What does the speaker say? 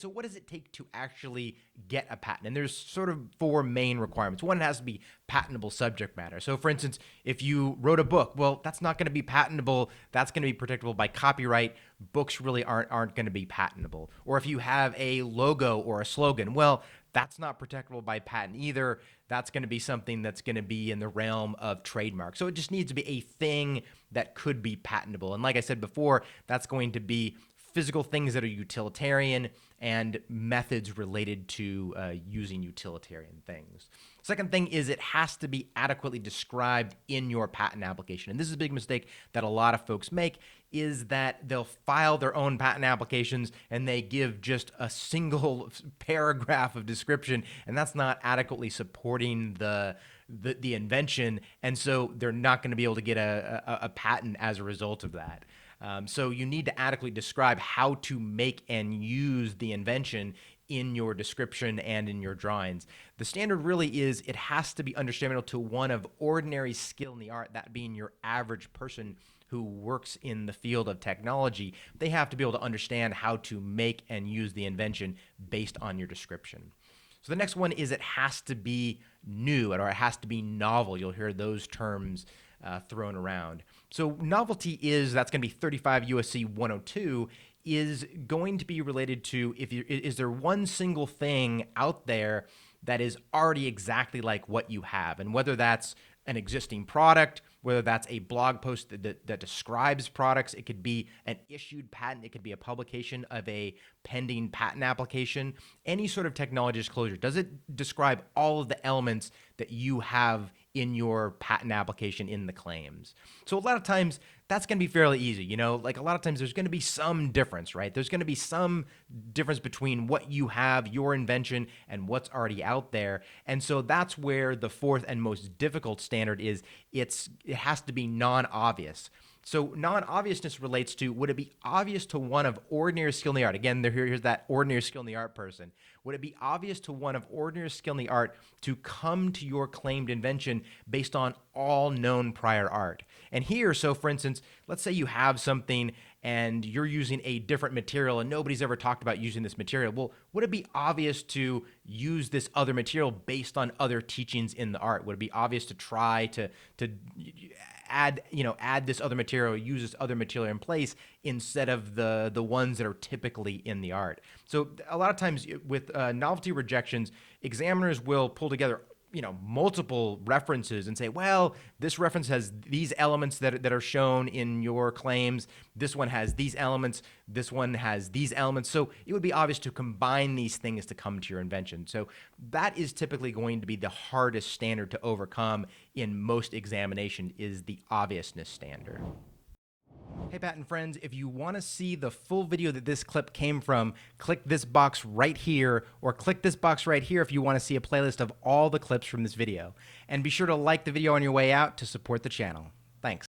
So what does it take to actually get a patent? And there's sort of four main requirements. One, it has to be patentable subject matter. So for instance, if you wrote a book, well, that's not going to be patentable. That's going to be protectable by copyright. Books really aren't going to be patentable. Or if you have a logo or a slogan, well, that's not protectable by patent either. That's going to be something that's going to be in the realm of trademark. So it just needs to be a thing that could be patentable. And like I said before, that's going to be physical things that are utilitarian and methods related to using utilitarian things. Second thing is it has to be adequately described in your patent application. And this is a big mistake that a lot of folks make, is that they'll file their own patent applications and they give just a single paragraph of description, and that's not adequately supporting the invention, and so they're not going to be able to get a patent as a result of that. So you need to adequately describe how to make and use the invention in your description and in your drawings. The standard really is it has to be understandable to one of ordinary skill in the art, that being your average person who works in the field of technology. They have to be able to understand how to make and use the invention based on your description. So the next one is it has to be new, or it has to be novel. You'll hear those terms thrown around. So novelty that's going to be 35 USC 102, is going to be related to is there one single thing out there that is already exactly like what you have, and whether that's an existing product, whether that's a blog post that describes products, it could be an issued patent, it could be a publication of a pending patent application, any sort of technology disclosure. Does it describe all of the elements that you have in your patent application in the claims? So a lot of times that's going to be fairly easy. Like a lot of times there's going to be some difference, right? There's going to be some difference between what you have, your invention, and what's already out there. And so that's where the fourth and most difficult standard is it has to be non-obvious. So non-obviousness relates to, would it be obvious to one of ordinary skill in the art? Again, here's that ordinary skill in the art person. Would it be obvious to one of ordinary skill in the art to come to your claimed invention based on all known prior art? And here, so for instance, let's say you have something and you're using a different material and nobody's ever talked about using this material. Well, would it be obvious to use this other material based on other teachings in the art? Would it be obvious to try to add this other material, use this other material in place instead of the ones that are typically in the art? So a lot of times with novelty rejections, examiners will pull together multiple references and say, well, this reference has these elements that are shown in your claims. This one has these elements. This one has these elements. So it would be obvious to combine these things to come to your invention. So that is typically going to be the hardest standard to overcome in most examination, is the obviousness standard. Hey, patent friends, if you want to see the full video that this clip came from, click this box right here, or click this box right here if you want to see a playlist of all the clips from this video. And be sure to like the video on your way out to support the channel. Thanks.